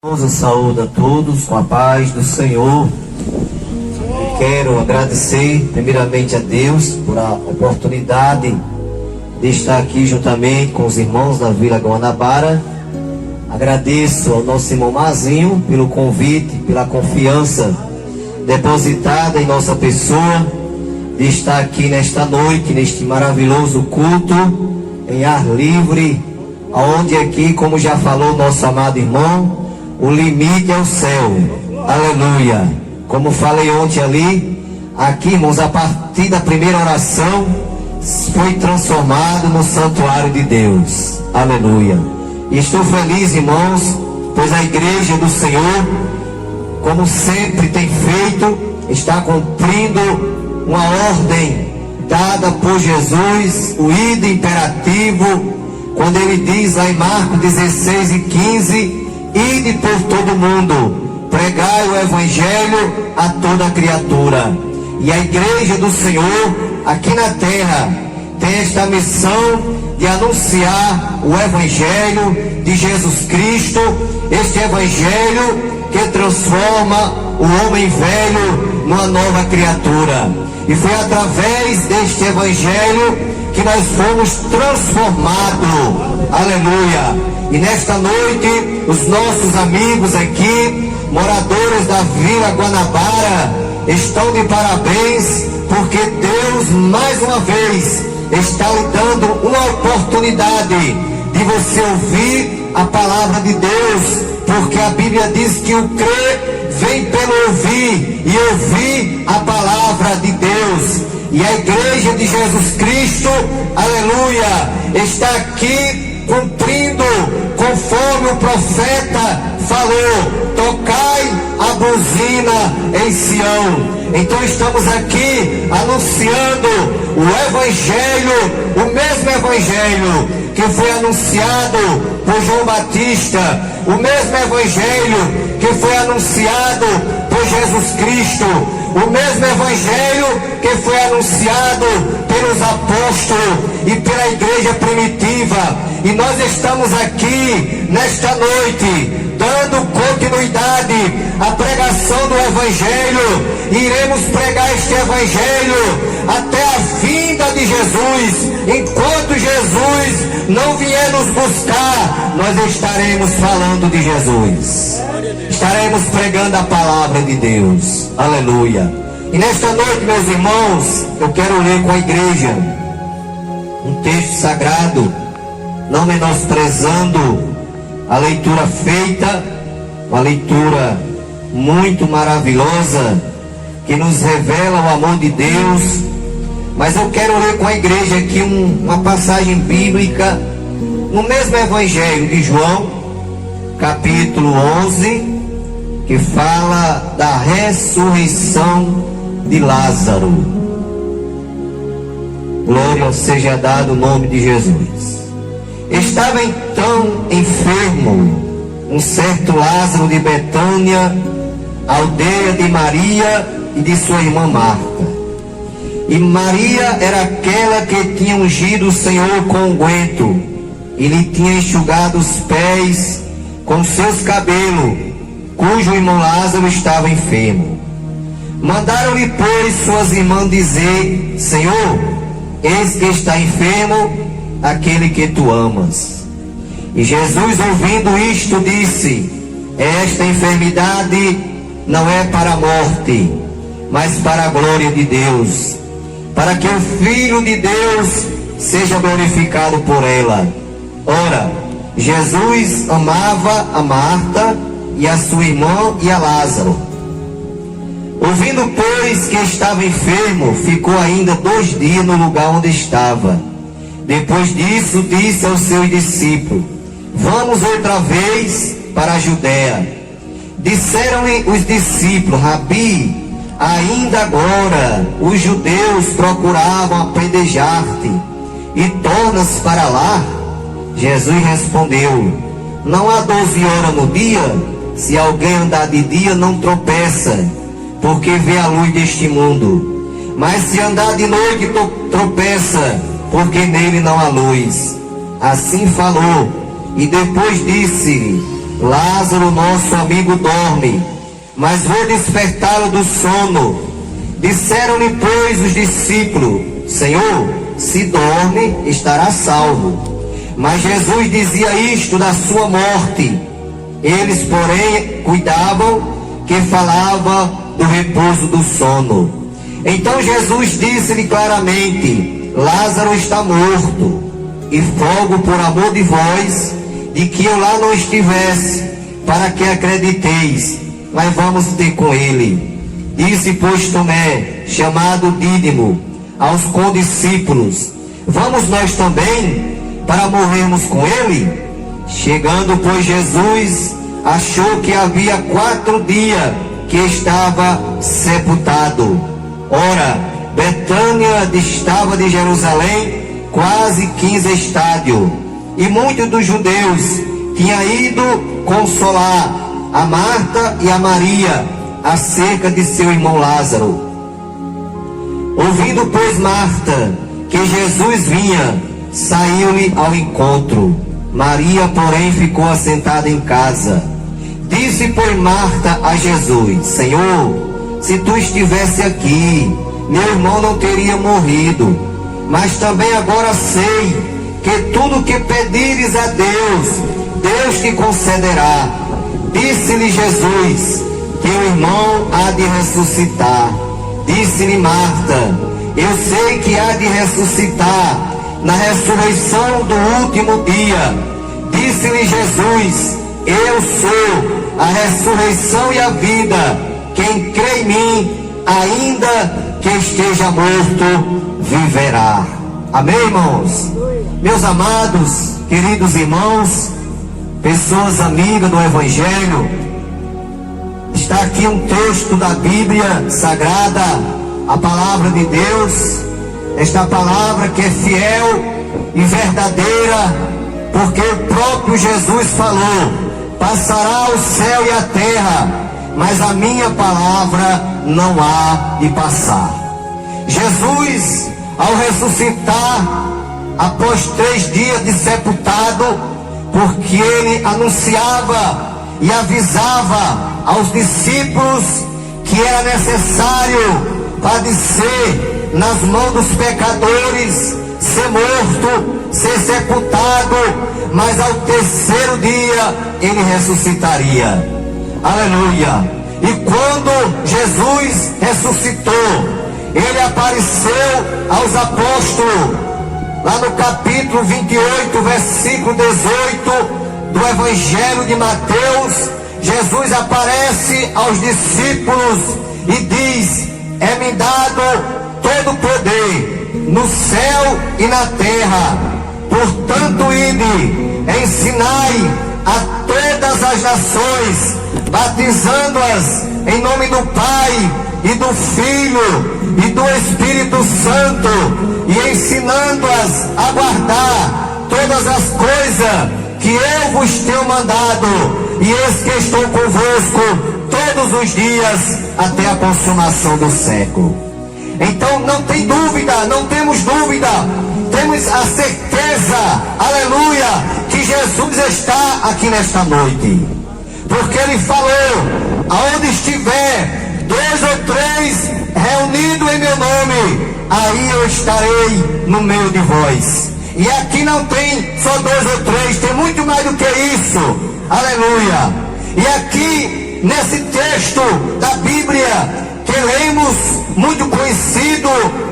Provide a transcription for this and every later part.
Eu saúdo a todos com a paz do Senhor. Quero agradecer primeiramente a Deus por a oportunidade de estar aqui juntamente com os irmãos da Vila Guanabara. Agradeço ao nosso irmão Mazinho pelo convite, pela confiança depositada em nossa pessoa, de estar aqui nesta noite, neste maravilhoso culto, em ar livre, onde aqui, como já falou nosso amado irmão, o limite é o céu. Aleluia. Como falei ontem ali, aqui, irmãos, a partir da primeira oração, foi transformado no santuário de Deus. Aleluia. E estou feliz, irmãos, pois a igreja do Senhor, como sempre tem feito, está cumprindo uma ordem dada por Jesus, o ide imperativo, quando ele diz lá em Marcos 16:15, ide por todo mundo, pregai o evangelho a toda criatura. E a igreja do Senhor aqui na terra tem esta missão de anunciar o evangelho de Jesus Cristo, este evangelho que transforma o homem velho numa nova criatura. E foi através deste evangelho que nós fomos transformados. Aleluia. E nesta noite, os nossos amigos aqui, moradores da Vila Guanabara, estão de parabéns, porque Deus, mais uma vez, está lhe dando uma oportunidade de você ouvir a palavra de Deus, porque a Bíblia diz que o crer vem pelo ouvir, e ouvir a palavra de Deus. E a igreja de Jesus Cristo, aleluia, está aqui cumprindo conforme o profeta falou: tocai a buzina em Sião. Então estamos aqui anunciando o evangelho, o mesmo evangelho que foi anunciado por João Batista, o mesmo evangelho que foi anunciado por Jesus Cristo, o mesmo evangelho que foi anunciado pelos apóstolos e pela igreja primitiva. E nós estamos aqui nesta noite dando continuidade à pregação do evangelho. Iremos pregar este evangelho até a vinda de Jesus. Enquanto Jesus não vier nos buscar, nós estaremos falando de Jesus, estaremos pregando a palavra de Deus. Aleluia. E nesta noite, meus irmãos, eu quero ler com a igreja um texto sagrado, não menosprezando a leitura feita, uma leitura muito maravilhosa, que nos revela o amor de Deus. Mas eu quero ler com a igreja aqui uma passagem bíblica, no mesmo evangelho de João, capítulo 11, que fala da ressurreição de Lázaro. Glória seja dado o nome de Jesus. Estava então enfermo um certo Lázaro de Betânia, aldeia de Maria e de sua irmã Marta. E Maria era aquela que tinha ungido o Senhor com unguento e lhe tinha enxugado os pés com seus cabelos, cujo irmão Lázaro estava enfermo. Mandaram-lhe, pois, suas irmãs dizer: Senhor, eis que está enfermo aquele que tu amas. E Jesus, ouvindo isto, disse: esta enfermidade não é para a morte, mas para a glória de Deus, para que o Filho de Deus seja glorificado por ela. Ora, Jesus amava a Marta e a sua irmã e a Lázaro. Ouvindo, pois, que estava enfermo, ficou ainda 2 dias no lugar onde estava. Depois disso, disse aos seus discípulos: vamos outra vez para a Judéia. Disseram-lhe os discípulos: Rabi, ainda agora os judeus procuravam apedrejar-te, e tornas para lá? Jesus respondeu: não há 12 horas no dia? Se alguém andar de dia, não tropeça, porque vê a luz deste mundo. Mas se andar de noite, tropeça, porque nele não há luz. Assim falou, e depois disse-lhe: Lázaro, nosso amigo, dorme, mas vou despertá-lo do sono. Disseram-lhe, pois, os discípulos: Senhor, se dorme, estará salvo. Mas Jesus dizia isto da sua morte. Eles, porém, cuidavam que falava do repouso do sono. Então Jesus disse-lhe claramente: Lázaro está morto, e rogo por amor de vós, de que eu lá não estivesse, para que acrediteis. Mas vamos ter com ele. Disse, pois, Tomé, chamado Dídimo, aos condiscípulos: Vamos nós também, para morrermos com ele? Chegando, pois, Jesus achou que havia 4 dias que estava sepultado. Ora, Betânia distava de Jerusalém quase 15 estádios, e muitos dos judeus tinham ido consolar a Marta e a Maria acerca de seu irmão Lázaro. Ouvindo, pois, Marta que Jesus vinha, saiu-lhe ao encontro. Maria, porém, ficou assentada em casa. Disse, pois, Marta a Jesus: Senhor, se tu estivesse aqui, meu irmão não teria morrido. Mas também agora sei que tudo que pedires a Deus, Deus te concederá. Disse-lhe Jesus: teu irmão há de ressuscitar. Disse-lhe Marta: eu sei que há de ressuscitar na ressurreição do último dia. Disse-lhe Jesus: eu sou a ressurreição e a vida. Quem crê em mim, ainda que esteja morto, viverá. Amém, irmãos? Meus amados, queridos irmãos, pessoas amigas do Evangelho, está aqui um texto da Bíblia Sagrada, a palavra de Deus. Esta palavra que é fiel e verdadeira, porque o próprio Jesus falou: passará o céu e a terra, mas a minha palavra não há de passar. Jesus, ao ressuscitar, após 3 dias de sepultado, porque ele anunciava e avisava aos discípulos que era necessário padecer nas mãos dos pecadores, ser morto, ser sepultado, mas ao 3º dia ele ressuscitaria. Aleluia! E quando Jesus ressuscitou, ele apareceu aos apóstolos, lá no capítulo 28, versículo 18 do Evangelho de Mateus. Jesus aparece aos discípulos e diz: é-me dado todo o poder no céu e na terra. Portanto, ide, ensinai a todas as nações, batizando-as em nome do Pai e do Filho e do Espírito Santo, e ensinando-as a guardar todas as coisas que eu vos tenho mandado, e eis que estou convosco todos os dias até a consumação do século. Então não tem dúvida, não temos dúvida, temos a certeza, aleluia, que Jesus está aqui nesta noite, porque ele falou: aonde estiver 2 ou 3 reunidos em meu nome, aí eu estarei no meio de vós. E aqui não tem só 2 ou 3, tem muito mais do que isso, aleluia. E aqui nesse texto da Bíblia que lemos, muito conhecido,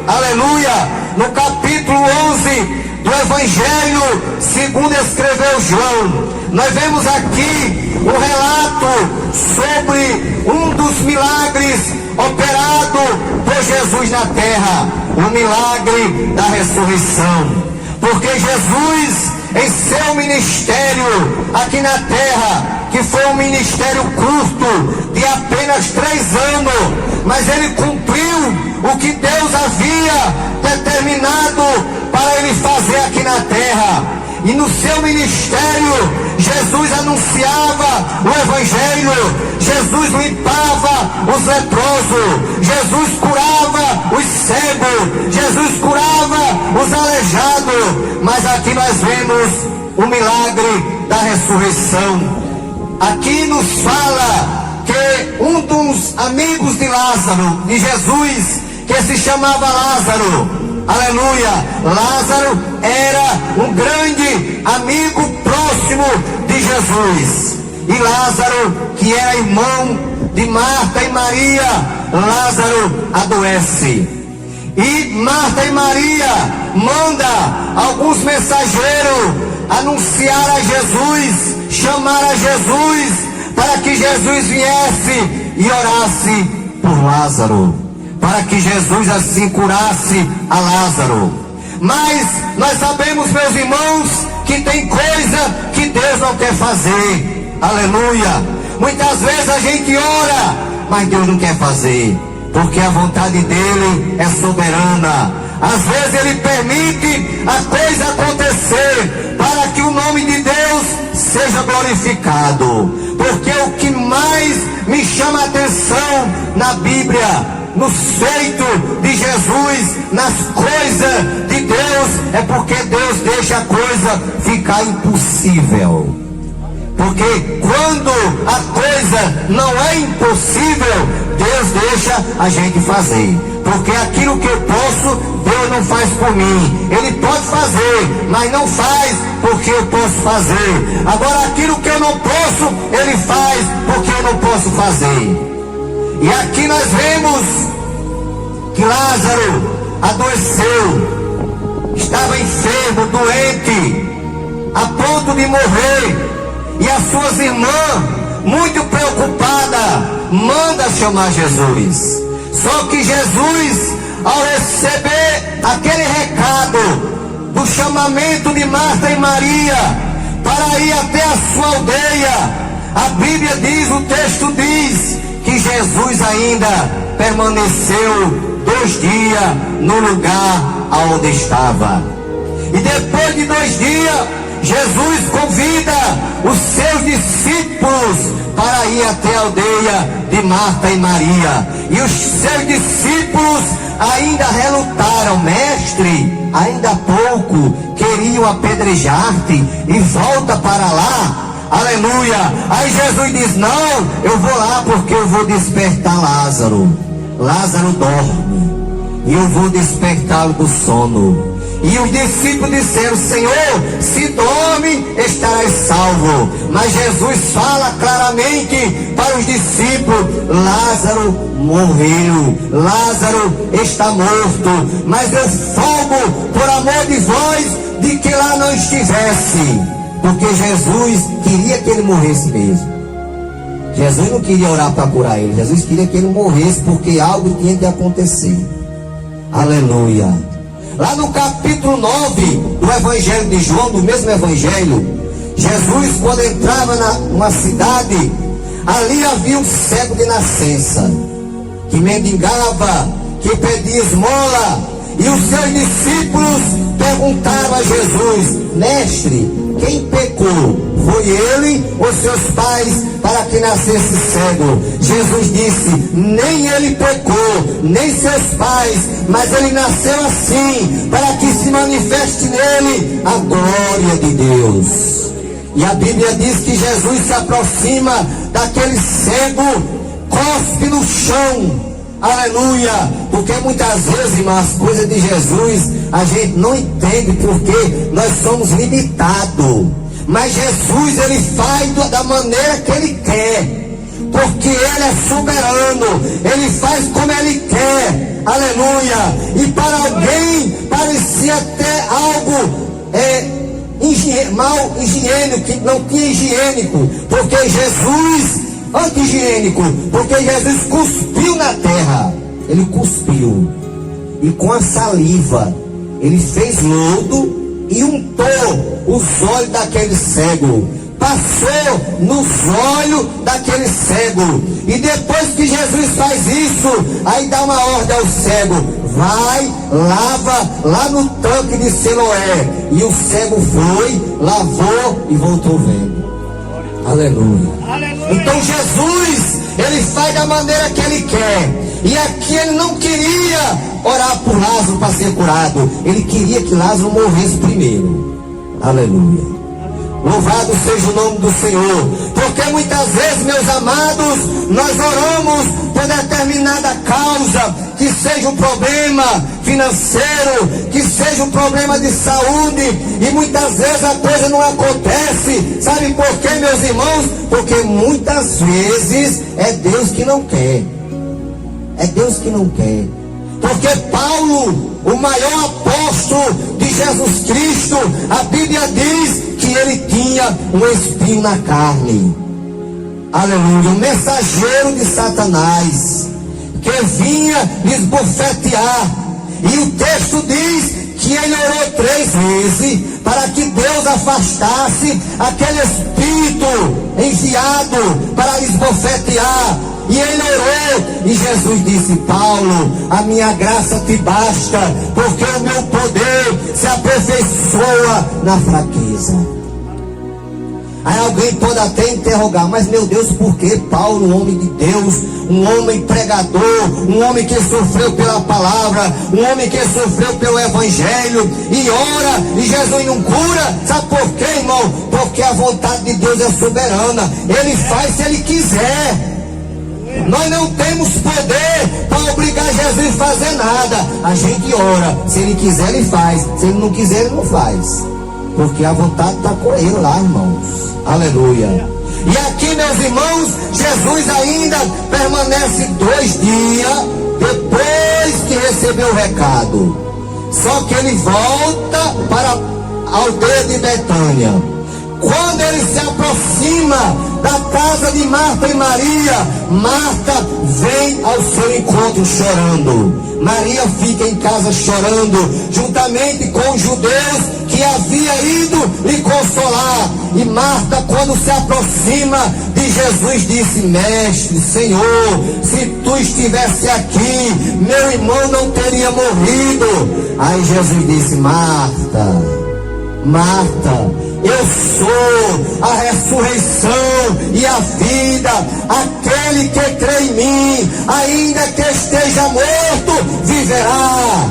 aleluia, no capítulo 11 do Evangelho segundo escreveu João, nós vemos aqui o relato sobre um dos milagres operado por Jesus na terra, o milagre da ressurreição. Porque Jesus, em seu ministério aqui na terra, que foi um ministério curto, de apenas 3 anos, mas ele cumpriu o que Deus havia determinado para ele fazer aqui na terra. E no seu ministério, Jesus anunciava o Evangelho, Jesus limpava os leprosos, Jesus curava os cegos, Jesus curava os aleijados. Mas aqui nós vemos o milagre da ressurreição. aqui nos fala que um dos amigos de Lázaro, de Jesus, que se chamava Lázaro, aleluia, Lázaro era um grande amigo próximo de Jesus. E Lázaro, que era irmão de Marta e Maria, Lázaro adoece. E Marta e Maria manda alguns mensageiros anunciar a Jesus, chamar a Jesus, para que Jesus viesse e orasse por Lázaro, para que Jesus assim curasse a Lázaro. Mas nós sabemos, meus irmãos, que tem coisa que Deus não quer fazer, aleluia. Muitas vezes a gente ora, mas Deus não quer fazer, porque a vontade dele é soberana. Às vezes ele permite a coisa acontecer para que o nome de Deus seja glorificado. Porque o que mais me chama a atenção na Bíblia, nos feitos de Jesus, nas coisas de Deus, é porque Deus deixa a coisa ficar impossível. Porque quando a coisa não é impossível, Deus deixa a gente fazer. Porque aquilo que eu posso, Deus não faz por mim. Ele pode fazer, mas não faz porque eu posso fazer. Agora aquilo que eu não posso, Ele faz porque eu não posso fazer. E aqui nós vemos que Lázaro adoeceu, estava enfermo, doente, a ponto de morrer. E as suas irmãs, muito preocupadas, manda chamar Jesus. Só que Jesus, ao receber aquele recado do chamamento de Marta e Maria para ir até a sua aldeia, a Bíblia diz, o texto diz, que Jesus ainda permaneceu 2 dias no lugar onde estava. E depois de 2 dias, Jesus convida os seus discípulos para ir até a aldeia de Marta e Maria. E os seus discípulos ainda relutaram: mestre, ainda há pouco queriam apedrejar-te e volta para lá. Aleluia. Aí Jesus diz: não, eu vou lá porque eu vou despertar Lázaro. Lázaro dorme e eu vou despertá-lo do sono. E os discípulos disseram: Senhor, se dorme, estarás salvo. Mas Jesus fala claramente para os discípulos: Lázaro morreu, Lázaro está morto. Mas eu folgo por amor de vós de que lá não estivesse. Porque Jesus queria que ele morresse mesmo. Jesus não queria orar para curar ele. Jesus queria que ele morresse, porque algo tinha que acontecer. Aleluia. Lá no capítulo 9 do Evangelho de João, do mesmo Evangelho, Jesus, quando entrava numa cidade, ali havia um cego de nascença, que mendigava, que pedia esmola. E os seus discípulos perguntaram a Jesus: mestre, quem pecou? Foi ele ou seus pais para que nascesse cego? Jesus disse: nem ele pecou, nem seus pais, mas ele nasceu assim, para que se manifeste nele a glória de Deus. E a Bíblia diz que Jesus se aproxima daquele cego, cospe no chão. Aleluia. Porque muitas vezes, irmãos, as coisas de Jesus a gente não entende, porque nós somos limitados. Mas Jesus, ele faz da maneira que ele quer, porque ele é soberano. Ele faz como ele quer. Aleluia. E para alguém parecia até algo mal higiênico, que não tinha higiênico, porque Jesus, anti-higiênico, porque Jesus cuspiu na terra. Ele cuspiu, e com a saliva ele fez lodo e untou os olhos daquele cego, passou nos olhos daquele cego. E depois que Jesus faz isso, aí dá uma ordem ao cego: vai, lava lá no tanque de Siloé. E o cego foi, lavou e voltou vendo. Aleluia. Aleluia. Então Jesus, ele faz da maneira que ele quer. E aqui ele não queria orar por Lázaro para ser curado. Ele queria que Lázaro morresse primeiro. Aleluia. Louvado seja o nome do Senhor. Porque muitas vezes, meus amados, nós oramos por determinada causa, que seja um problema financeiro, que seja um problema de saúde, e muitas vezes a coisa não acontece. Sabe por quê, meus irmãos? Porque muitas vezes é Deus que não quer. É Deus que não quer. Porque Paulo, o maior apóstolo de Jesus Cristo, a Bíblia diz que ele tinha um espinho na carne. Aleluia. Um mensageiro de Satanás, que vinha lhes bofetear. E o texto diz que ele orou 3 vezes para que Deus afastasse aquele espírito enviado para lhes bofetear. E ele orou, e Jesus disse: Paulo, a minha graça te basta, porque o meu poder se aperfeiçoa na fraqueza. Aí alguém pode até interrogar: mas meu Deus, por que Paulo, um homem de Deus, um homem pregador, um homem que sofreu pela palavra, um homem que sofreu pelo evangelho, e ora, e Jesus não cura? Sabe por quê, irmão? Porque a vontade de Deus é soberana. Ele faz se ele quiser. Nós não temos poder para obrigar Jesus a fazer nada. A gente ora, se ele quiser ele faz, se ele não quiser ele não faz, porque a vontade está com ele lá, irmãos. Aleluia. E aqui, meus irmãos, Jesus ainda permanece 2 dias depois que recebeu o recado. Só que ele volta para a aldeia de Betânia. Quando ele se aproxima da casa de Marta e Maria, Marta vem ao seu encontro chorando. Maria fica em casa chorando, juntamente com os judeus que havia ido lhe consolar. E Marta, quando se aproxima de Jesus, disse: Mestre, Senhor, se tu estivesse aqui, meu irmão não teria morrido. Aí Jesus disse: Marta, Marta, eu sou a ressurreição e a vida. Aquele que crê em mim, ainda que esteja morto, viverá.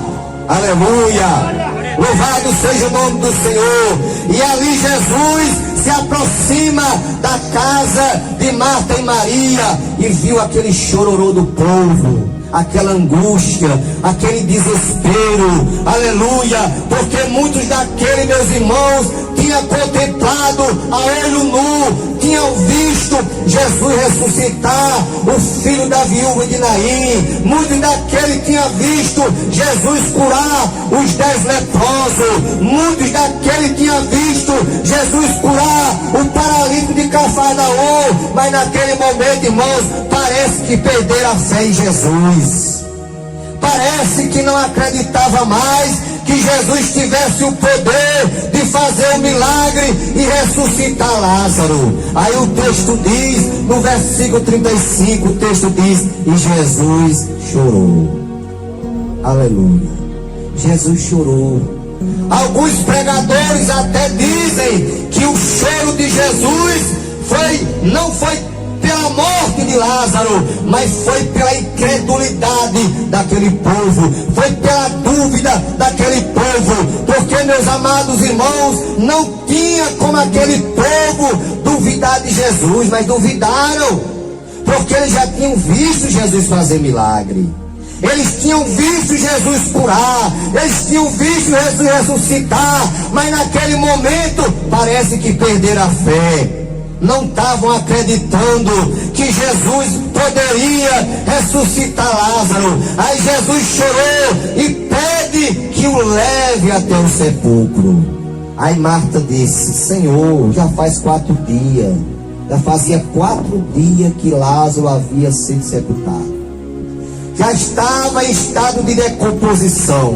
Aleluia. Louvado seja o nome do Senhor. E ali Jesus se aproxima da casa de Marta e Maria e viu aquele chororô do povo, aquela angústia, aquele desespero. Aleluia. Porque muitos daqueles, meus irmãos, tinham contemplado a olho nu, tinham visto Jesus ressuscitar o filho da viúva de Naim. Muitos daqueles tinham visto Jesus curar os 10 leprosos. Muitos daqueles tinham visto Jesus curar o paralítico de Cafarnaum. Mas naquele momento, irmãos, parece que perderam a fé em Jesus. Parece que não acreditava mais que Jesus tivesse o poder de fazer um milagre e ressuscitar Lázaro. Aí o texto diz, no versículo 35, o texto diz: e Jesus chorou. Aleluia. Jesus chorou. Alguns pregadores até dizem que o choro de Jesus não foi pela morte de Lázaro, mas foi pela incredulidade daquele povo, foi pela dúvida daquele povo. Porque, meus amados irmãos, não tinha como aquele povo duvidar de Jesus, mas duvidaram, porque eles já tinham visto Jesus fazer milagre, eles tinham visto Jesus curar, eles tinham visto Jesus ressuscitar, mas naquele momento parece que perderam a fé. Não estavam acreditando que Jesus poderia ressuscitar Lázaro. Aí Jesus chorou e pede que o leve até o sepulcro. Aí Marta disse: Senhor, já faz 4 dias, já fazia 4 dias que Lázaro havia sido sepultado, já estava em estado de decomposição.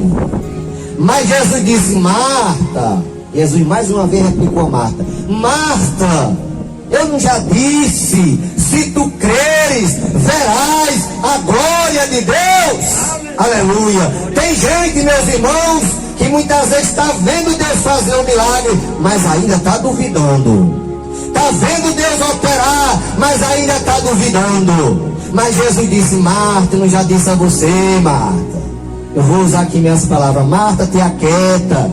Mas Jesus disse: Marta, Jesus mais uma vez replicou a Marta: Marta, eu não já disse, se tu creres, verás a glória de Deus. Aleluia. Tem gente, meus irmãos, que muitas vezes está vendo Deus fazer um milagre, mas ainda está duvidando. Está vendo Deus operar, mas ainda está duvidando. Mas Jesus disse: Marta, eu não já disse a você, Marta. Eu vou usar aqui minhas palavras: Marta, te aquieta.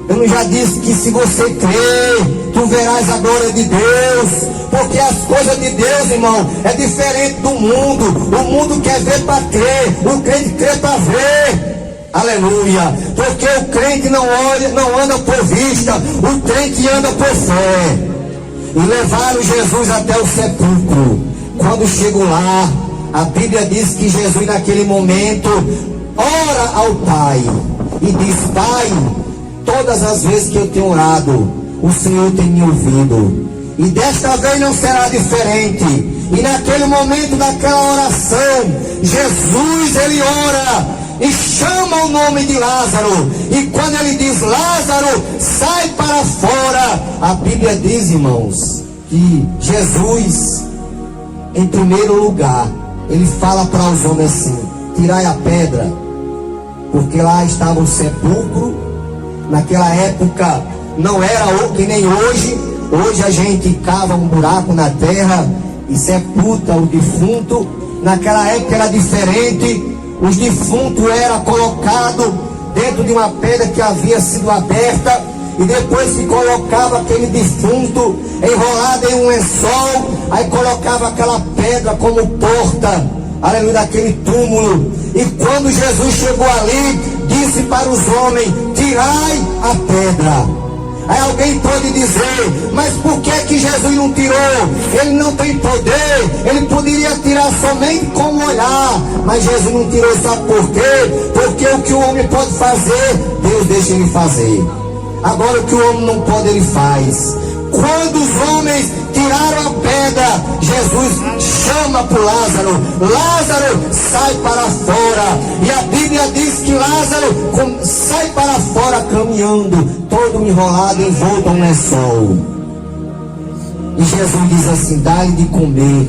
Eu não já disse que se você crer, tu verás a glória de Deus. Porque as coisas de Deus, irmão, é diferente do mundo. O mundo quer ver para crer, o crente crê para ver. Aleluia. Porque o crente não anda por vista, o crente anda por fé. E levaram Jesus até o sepulcro. Quando chegou lá, a Bíblia diz que Jesus naquele momento ora ao Pai e diz: Pai, todas as vezes que eu tenho orado, o Senhor tem me ouvido, e desta vez não será diferente. E naquele momento daquela oração, Jesus, ele ora e chama o nome de Lázaro. E quando ele diz: Lázaro, sai para fora, a Bíblia diz, irmãos, que Jesus, em primeiro lugar, ele fala para os homens assim: tirai a pedra, porque lá estava o sepulcro. Naquela época não era que nem hoje. Hoje a gente cava um buraco na terra e sepulta o defunto. Naquela época era diferente. Os defuntos eram colocados dentro de uma pedra que havia sido aberta, e depois se colocava aquele defunto enrolado em um lençol, aí colocava aquela pedra como porta, aleluia, daquele túmulo. E quando Jesus chegou ali, disse para os homens: tirai a pedra. Aí alguém pode dizer: mas por que Jesus não tirou? Ele não tem poder, ele poderia tirar somente com um olhar. Mas Jesus não tirou, sabe por quê? Porque o que o homem pode fazer, Deus deixa ele fazer. Agora o que o homem não pode, ele faz. Quando os homens tiraram a pedra, Jesus chama para Lázaro: Lázaro, sai para fora. E a Bíblia diz que Lázaro sai para fora caminhando, todo enrolado, envolto a um lençol. E Jesus diz assim: dá-lhe de comer,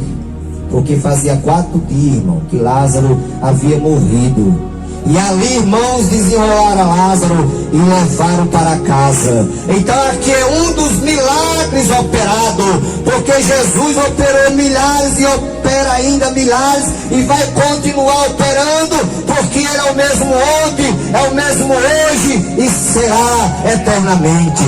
porque fazia 4 dias, irmão, que Lázaro havia morrido. E ali, irmãos, desenrolaram Lázaro e levaram para casa. Então aqui é um dos milagres operados, porque Jesus operou milhares e opera ainda milhares, e vai continuar operando, porque ele é o mesmo ontem, é o mesmo hoje e será eternamente.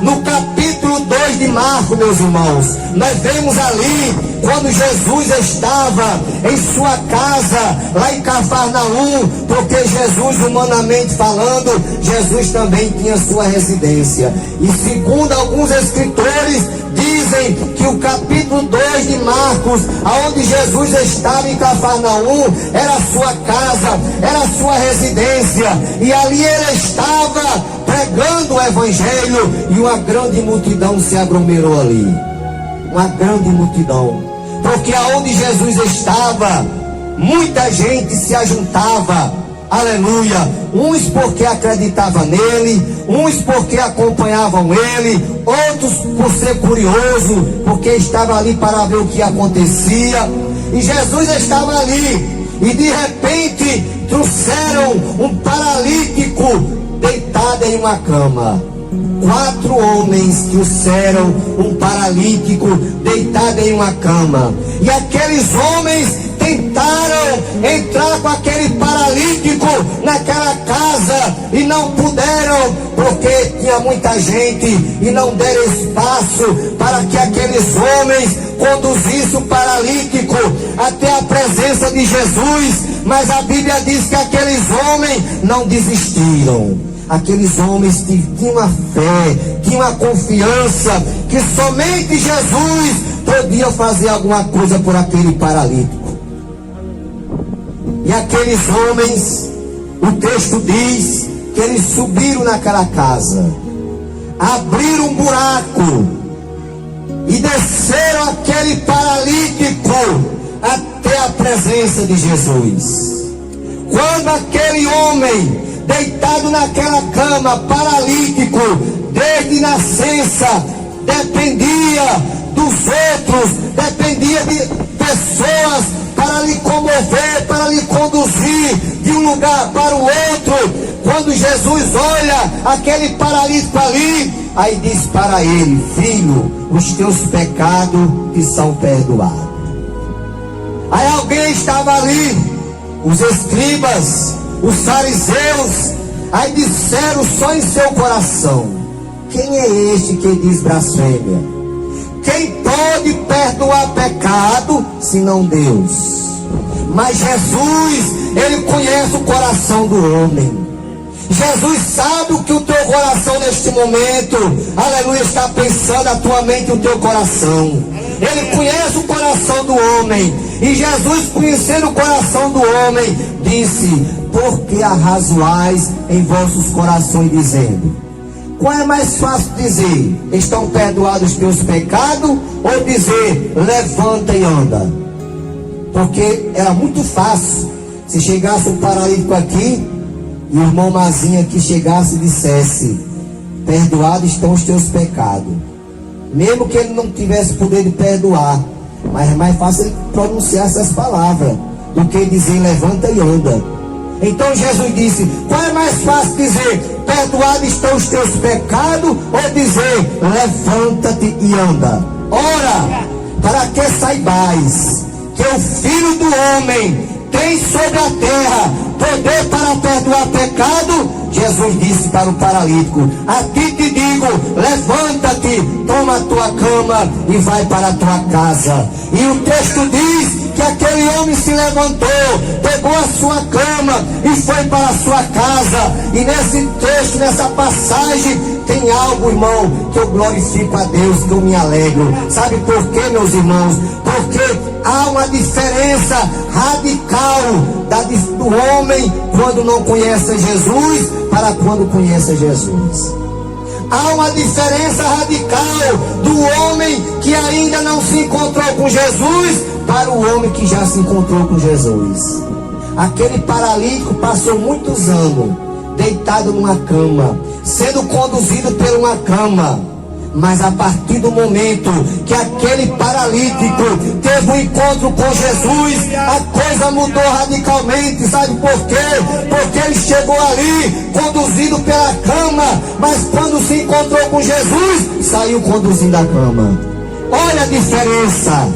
No capítulo 2 de Marcos, meus irmãos, nós vemos ali quando Jesus estava em sua casa, lá em Cafarnaum, porque Jesus, humanamente falando, Jesus também tinha sua residência. E segundo alguns escritores, dizem que o capítulo 2 de Marcos, aonde Jesus estava em Cafarnaum, era a sua casa, era a sua residência, e ali ele estava pregando o evangelho, e uma grande multidão se aglomerou ali. Uma grande multidão, porque aonde Jesus estava, muita gente se ajuntava, aleluia, uns porque acreditavam nele, uns porque acompanhavam ele, outros por ser curioso, porque estava ali para ver o que acontecia. E Jesus estava ali, e de repente trouxeram um paralítico deitado em uma cama. 4 homens trouxeram um paralítico deitado em uma cama, e aqueles homens tentaram entrar com aquele paralítico naquela casa e não puderam, porque tinha muita gente, e não deram espaço para que aqueles homens conduzissem o paralítico até a presença de Jesus. Mas a Bíblia diz que aqueles homens não desistiram. Aqueles homens tinham uma fé, tinham uma confiança que somente Jesus podia fazer alguma coisa por aquele paralítico. E aqueles homens, o texto diz que eles subiram naquela casa, abriram um buraco e desceram aquele paralítico até a presença de Jesus. Quando aquele homem deitado naquela cama, paralítico, desde nascença, dependia dos outros, dependia de pessoas para lhe comover, para lhe conduzir de um lugar para o outro. Quando Jesus olha aquele paralítico ali, aí diz para ele: filho, os teus pecados te são perdoados. Aí alguém estava ali, os escribas, os fariseus, Aí disseram só em seu coração: quem é este que diz blasfêmia? Quem pode perdoar pecado, senão Deus? Mas Jesus, Ele conhece o coração do homem. Jesus sabe o que o teu coração neste momento, aleluia, está pensando, a tua mente e o teu coração. Ele conhece o coração do homem. E Jesus, conhecendo o coração do homem, disse: por que arrazoais em vossos corações, dizendo? Qual é mais fácil dizer: estão perdoados os teus pecados, ou dizer: levanta e anda? Porque era muito fácil se chegasse um paralítico aqui e o irmão Mazinho aqui chegasse e dissesse: perdoados estão os teus pecados. Mesmo que ele não tivesse poder de perdoar, mas é mais fácil ele pronunciar essas palavras do que dizer: levanta e anda. Então Jesus disse: qual é mais fácil dizer: perdoados estão os teus pecados, ou dizer: levanta-te e anda? Ora, para que saibais que o Filho do Homem tem sobre a terra poder para perdoar pecado, Jesus disse para o paralítico: a ti te digo, levanta-te, toma a tua cama e vai para a tua casa. E o texto diz que aquele homem se levantou, pegou a sua cama e foi para a sua casa. E nesse texto, nessa passagem, tem algo, irmão, que eu glorifico a Deus, que eu me alegro. Sabe por quê, meus irmãos? Porque há uma diferença radical do homem quando não conhece Jesus para quando conhece Jesus. Há uma diferença radical do homem que ainda não se encontrou com Jesus para o homem que já se encontrou com Jesus. Aquele paralítico passou muitos anos deitado numa cama, sendo conduzido por uma cama. Mas a partir do momento que aquele paralítico teve um encontro com Jesus, a coisa mudou radicalmente. Sabe por quê? Porque ele chegou ali conduzido pela cama, mas quando se encontrou com Jesus, saiu conduzindo a cama. Olha a diferença,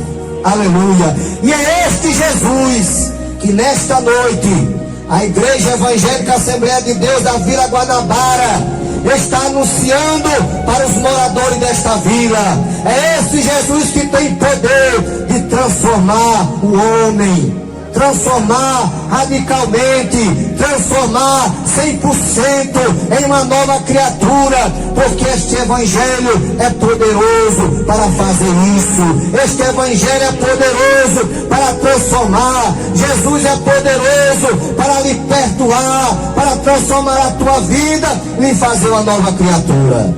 aleluia. E é este Jesus que nesta noite a Igreja Evangélica Assembleia de Deus da Vila Guanabara está anunciando para os moradores desta vila. É esse Jesus que tem poder de transformar o homem, transformar radicalmente, transformar 100% em uma nova criatura, porque este Evangelho é poderoso para fazer isso. Este Evangelho é poderoso para transformar. Jesus é poderoso para lhe perdoar, para transformar a tua vida e lhe fazer uma nova criatura.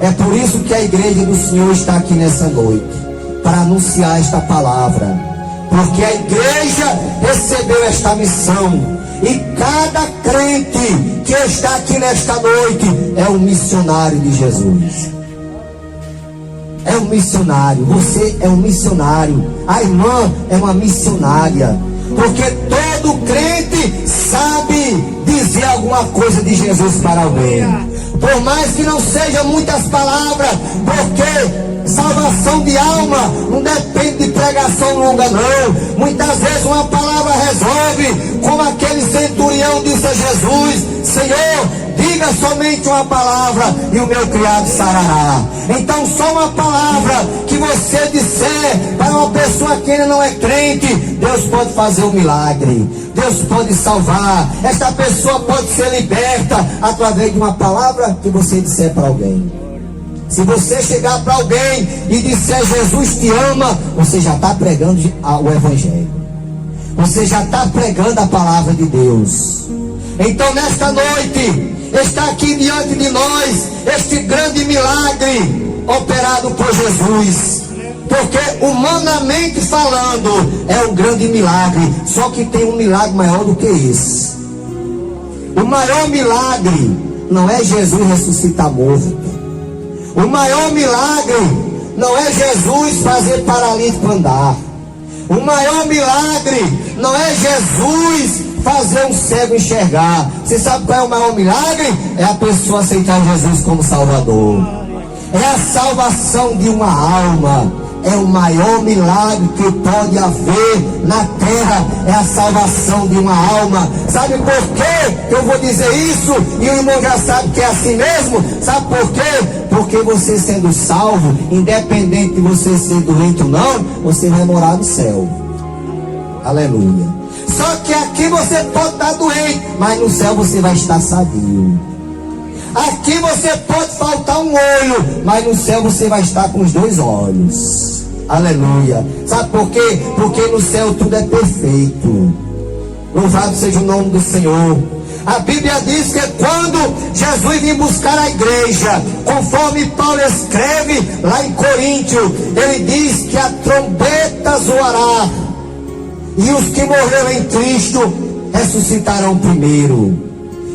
É por isso que a igreja do Senhor está aqui nessa noite, para anunciar esta palavra. Porque a igreja recebeu esta missão. E cada crente que está aqui nesta noite é um missionário de Jesus. É um missionário. Você é um missionário. A irmã é uma missionária. Porque todo crente sabe dizer alguma coisa de Jesus para alguém. Por mais que não sejam muitas palavras, porque salvação de alma não depende de pregação longa, não. Muitas vezes uma palavra resolve, como aquele centurião disse a Jesus: Senhor, diga somente uma palavra e o meu criado sarará. Então só uma palavra que você disser para uma pessoa que ainda não é crente, Deus pode fazer um milagre. Deus pode salvar. Esta pessoa pode ser liberta através de uma palavra que você disser para alguém. Se você chegar para alguém e disser Jesus te ama, você já está pregando o Evangelho. Você já está pregando a palavra de Deus. Então nesta noite está aqui diante de nós este grande milagre operado por Jesus. Porque humanamente falando é um grande milagre. Só que tem um milagre maior do que esse. O maior milagre não é Jesus ressuscitar morto. O maior milagre não é Jesus fazer paralítico andar. O maior milagre não é Jesus fazer um cego enxergar. Você sabe qual é o maior milagre? É a pessoa aceitar Jesus como Salvador. É a salvação de uma alma é o maior milagre que pode haver na terra, é a salvação de uma alma. Sabe por quê que eu vou dizer isso? E o irmão já sabe que é assim mesmo. Sabe por quê? Porque você sendo salvo, independente de você ser doente ou não, você vai morar no céu. Aleluia. Só que aqui você pode estar doente, mas no céu você vai estar sadio. Aqui você pode faltar um olho, mas no céu você vai estar com os 2 olhos. Aleluia. Sabe por quê? Porque no céu tudo é perfeito. Louvado seja o nome do Senhor. A Bíblia diz que quando Jesus vem buscar a igreja, conforme Paulo escreve lá em Coríntios, ele diz que a trombeta zoará, e os que morreram em Cristo ressuscitarão primeiro.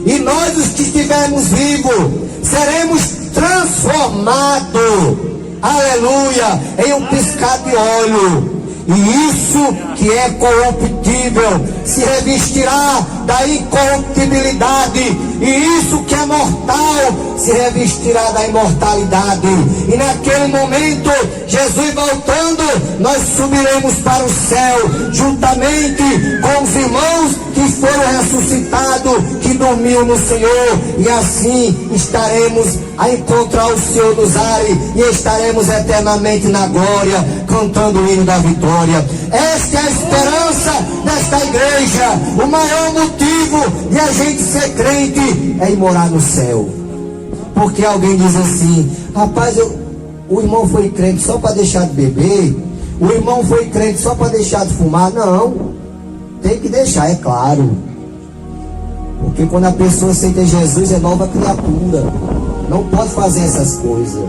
E nós, os que estivermos vivos, seremos transformados, aleluia, em um piscar de olho. E isso que é corruptível se revestirá da incorruptibilidade, e isso que é mortal se revestirá da imortalidade. E naquele momento, Jesus voltando, nós subiremos para o céu, juntamente com os irmãos que foram ressuscitados, que dormiam no Senhor, e assim estaremos a encontrar o Senhor nos ares, e estaremos eternamente na glória, cantando o hino da vitória. Esta é a esperança desta igreja. O maior motivo de a gente ser crente é ir morar no céu. Porque alguém diz assim: rapaz, o irmão foi crente só para deixar de beber, o irmão foi crente só para deixar de fumar. Não, tem que deixar, é claro. Porque quando a pessoa aceita Jesus, é nova criatura, não pode fazer essas coisas.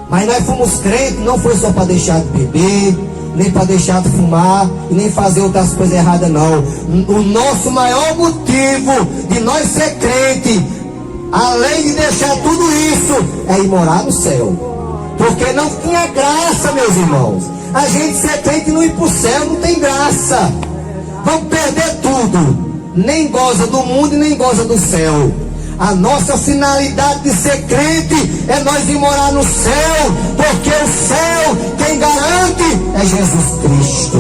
Mas nós fomos crentes, não foi só para deixar de beber, nem para deixar de fumar, e nem fazer outras coisas erradas, não. O nosso maior motivo de nós ser crente, além de deixar tudo isso, é ir morar no céu. Porque não tinha graça, meus irmãos. A gente ser crente e não ir para o céu não tem graça. Vamos perder tudo. Nem goza do mundo e nem goza do céu. A nossa finalidade de ser crente é nós ir morar no céu, porque o céu, quem garante é Jesus Cristo.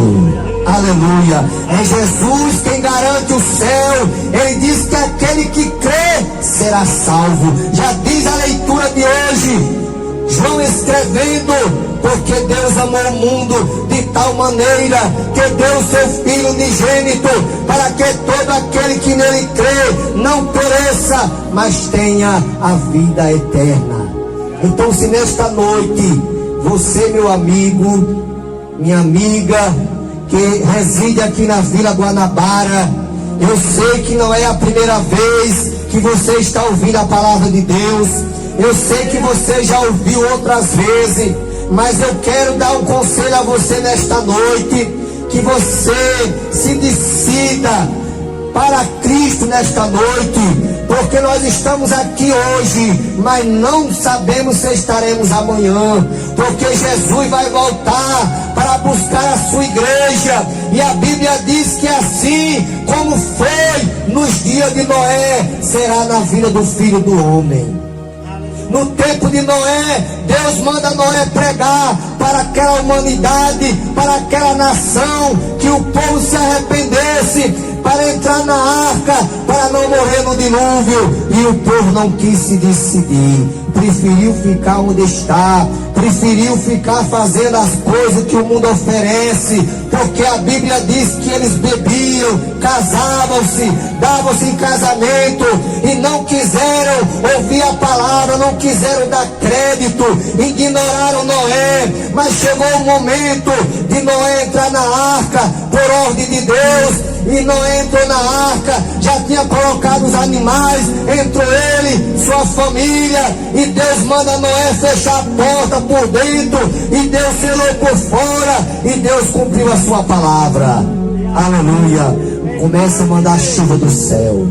Aleluia. É Jesus quem garante o céu. Ele diz que aquele que crê será salvo. Já diz a leitura de hoje, João escrevendo: porque Deus amou o mundo de tal maneira que deu seu Filho unigênito, para que todo aquele que nele crê não pereça, mas tenha a vida eterna. Então, se nesta noite você, meu amigo, minha amiga, que reside aqui na Vila Guanabara, eu sei que não é a primeira vez que você está ouvindo a palavra de Deus, eu sei que você já ouviu outras vezes, mas eu quero dar um conselho a você nesta noite, que você se decida para Cristo nesta noite, porque nós estamos aqui hoje, mas não sabemos se estaremos amanhã, porque Jesus vai voltar para buscar a sua igreja, e a Bíblia diz que assim como foi nos dias de Noé, será na vida do Filho do Homem. No tempo de Noé, Deus manda Noé pregar para aquela humanidade, para aquela nação, que o povo se arrependesse, para entrar na arca, para não morrer no dilúvio. E o povo não quis se decidir, preferiu ficar onde está, preferiu ficar fazendo as coisas que o mundo oferece, porque a Bíblia diz que eles bebiam, casavam-se, davam-se em casamento, e não quiseram ouvir a palavra, não quiseram dar crédito, ignoraram Noé. Mas chegou o momento de Noé entrar na arca, por ordem de Deus. E Noé entrou na arca, já tinha colocado os animais, entrou ele, sua família, e Deus manda Noé fechar a porta por dentro, e Deus selou por fora, e Deus cumpriu a sua palavra. Aleluia. Começa a mandar chuva do céu.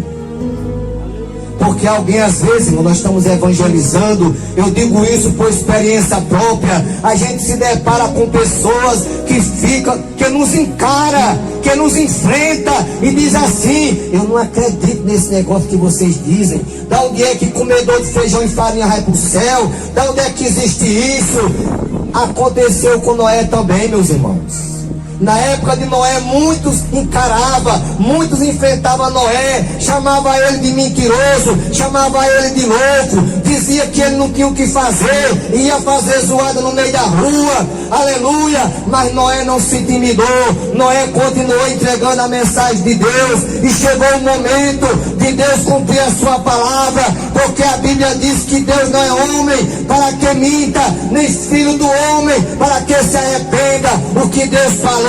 Porque alguém, às vezes, quando nós estamos evangelizando, eu digo isso por experiência própria, a gente se depara com pessoas que nos encara, que nos enfrenta e diz assim: eu não acredito nesse negócio que vocês dizem. Da onde é que comedor de feijão e farinha vai para o céu? Da onde é que existe isso? aconteceu com Noé também, meus irmãos. Na época de Noé, muitos encaravam, muitos enfrentavam Noé, chamava ele de mentiroso, chamava ele de louco, dizia que ele não tinha o que fazer, ia fazer zoada no meio da rua, aleluia. Mas Noé não se intimidou, Noé continuou entregando a mensagem de Deus, e chegou o momento de Deus cumprir a sua palavra, porque a Bíblia diz que Deus não é homem para que minta, nem filho do homem para que se arrependa. O que Deus falou,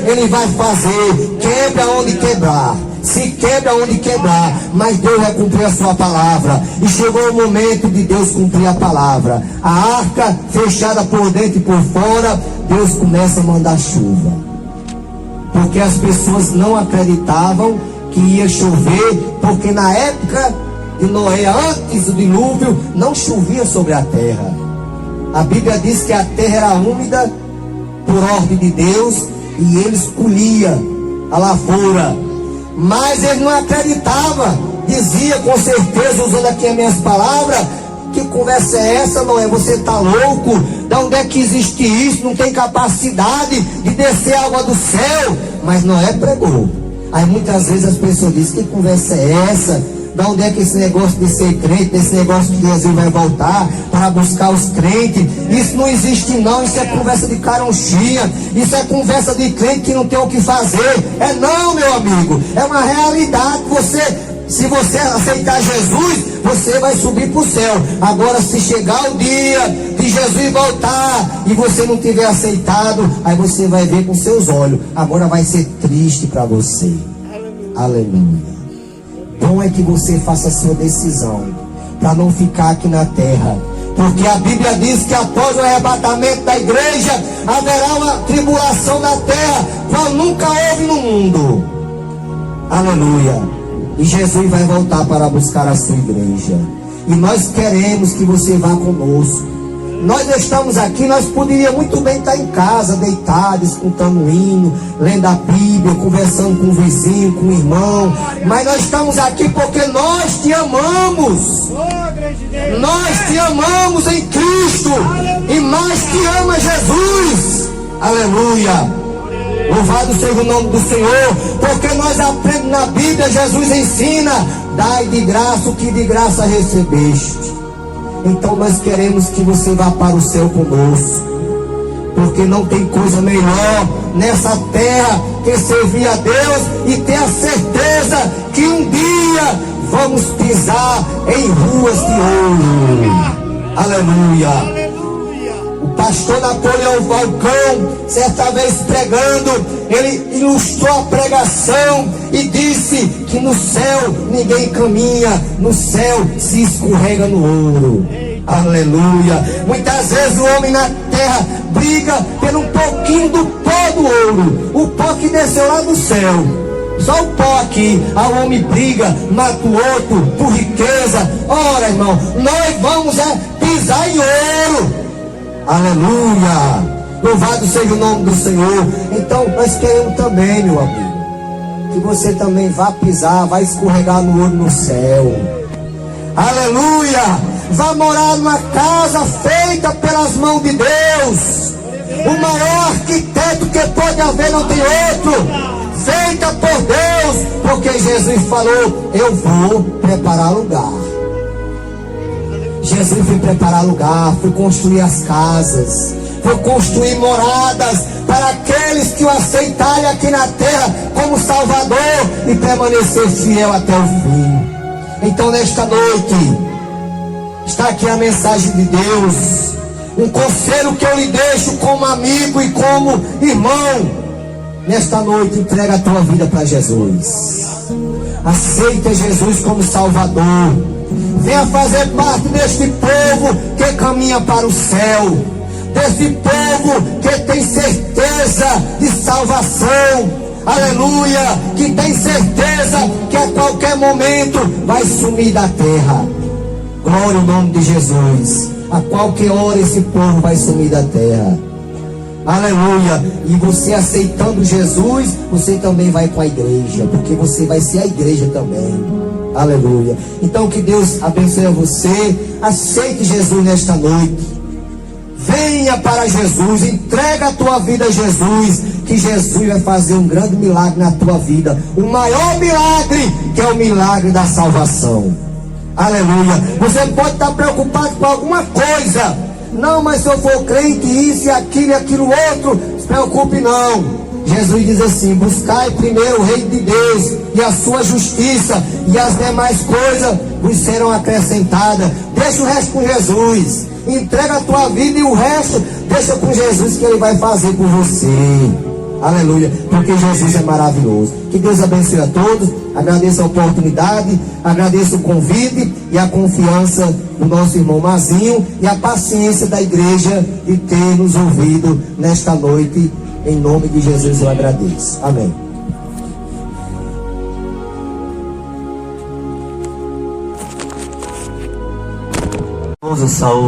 Ele vai fazer. Quebra onde quebrar, se quebra onde quebrar, mas Deus vai cumprir a sua palavra. E chegou o momento de Deus cumprir a palavra. A arca fechada por dentro e por fora, Deus começa a mandar chuva, porque as pessoas não acreditavam que ia chover, porque na época de Noé, antes do dilúvio, não chovia sobre a terra. A Bíblia diz que a terra era úmida por ordem de Deus, e eles colhiam a lavoura, mas eles não acreditavam. Dizia com certeza, usando aqui as minhas palavras: que conversa é essa, Noé? Você está louco? De onde é que existe isso? Não tem capacidade de descer água do céu. Mas Noé pregou. Aí muitas vezes as pessoas dizem: que conversa é essa? Da onde é que esse negócio de ser crente, desse negócio de Jesus vai voltar para buscar os crentes? Isso não existe não, isso é conversa de caronchinha, isso é conversa de crente que não tem o que fazer. É não, meu amigo, é uma realidade. Se você aceitar Jesus, você vai subir para o céu. Agora, se chegar o dia de Jesus voltar e você não tiver aceitado, aí você vai ver com seus olhos. Agora vai ser triste para você. Aleluia. Bom é que você faça a sua decisão para não ficar aqui na terra, porque a Bíblia diz que após o arrebatamento da igreja haverá uma tribulação na terra, qual nunca houve no mundo. Aleluia. E Jesus vai voltar para buscar a sua igreja, e nós queremos que você vá conosco. Nós estamos aqui, nós poderíamos muito bem estar em casa, deitados, escutando um hino, lendo a Bíblia, conversando com o vizinho, com o irmão, mas nós estamos aqui porque nós te amamos. Nós te amamos em Cristo, e mais te ama Jesus. Aleluia. Louvado seja o nome do Senhor, porque nós aprendemos na Bíblia, Jesus ensina: dai de graça o que de graça recebeste. Então nós queremos que você vá para o céu conosco, porque não tem coisa melhor nessa terra que servir a Deus e ter a certeza que um dia vamos pisar em ruas de ouro. Aleluia. O pastor Napoleão Falcão, certa vez pregando, ele ilustrou a pregação e disse que no céu ninguém caminha, no céu se escorrega no ouro. Aleluia. Muitas vezes o homem na terra briga por um pouquinho do pó do ouro, o pó que desceu lá do céu. Só o pó aqui. O homem briga, mata o outro por riqueza. Ora, irmão, nós vamos pisar em ouro. Aleluia. Louvado seja o nome do Senhor. Então nós queremos também, meu amigo, que você também vá pisar, vai escorregar no ouro no céu. Aleluia. Vá morar numa casa feita pelas mãos de Deus. O maior arquiteto que pode haver não tem outro, feita por Deus, porque Jesus falou: eu vou preparar lugar. Jesus foi preparar lugar, foi construir as casas, foi construir moradas para aqueles que o aceitarem aqui na terra como Salvador e permanecer fiel até o fim. Então nesta noite está aqui a mensagem de Deus, um conselho que eu lhe deixo como amigo e como irmão. Nesta noite, entrega a tua vida para Jesus. Aceita Jesus como Salvador. Venha fazer parte deste povo que caminha para o céu, desse povo que tem certeza de salvação. Aleluia. Que tem certeza que a qualquer momento vai sumir da terra. Glória ao nome de Jesus. A qualquer hora esse povo vai sumir da terra. Aleluia. E você aceitando Jesus, você também vai com a igreja, porque você vai ser a igreja também. Aleluia. Então que Deus abençoe a você. Aceite Jesus nesta noite. Venha para Jesus, entrega a tua vida a Jesus, que Jesus vai fazer um grande milagre na tua vida, o maior milagre, que é o milagre da salvação. Aleluia. Você pode estar preocupado com alguma coisa. Não, mas se eu for crente, isso e aquilo outro, se preocupe não. Jesus diz assim: buscai primeiro o reino de Deus e a sua justiça, e as demais coisas vos serão acrescentadas. Deixa o resto com Jesus. Entrega a tua vida e o resto deixa com Jesus, que Ele vai fazer por você. Aleluia, porque Jesus é maravilhoso. Que Deus abençoe a todos. Agradeço a oportunidade, agradeço o convite e a confiança do nosso irmão Mazinho e a paciência da igreja de ter nos ouvido nesta noite. Em nome de Jesus eu agradeço. Amém. Saúde.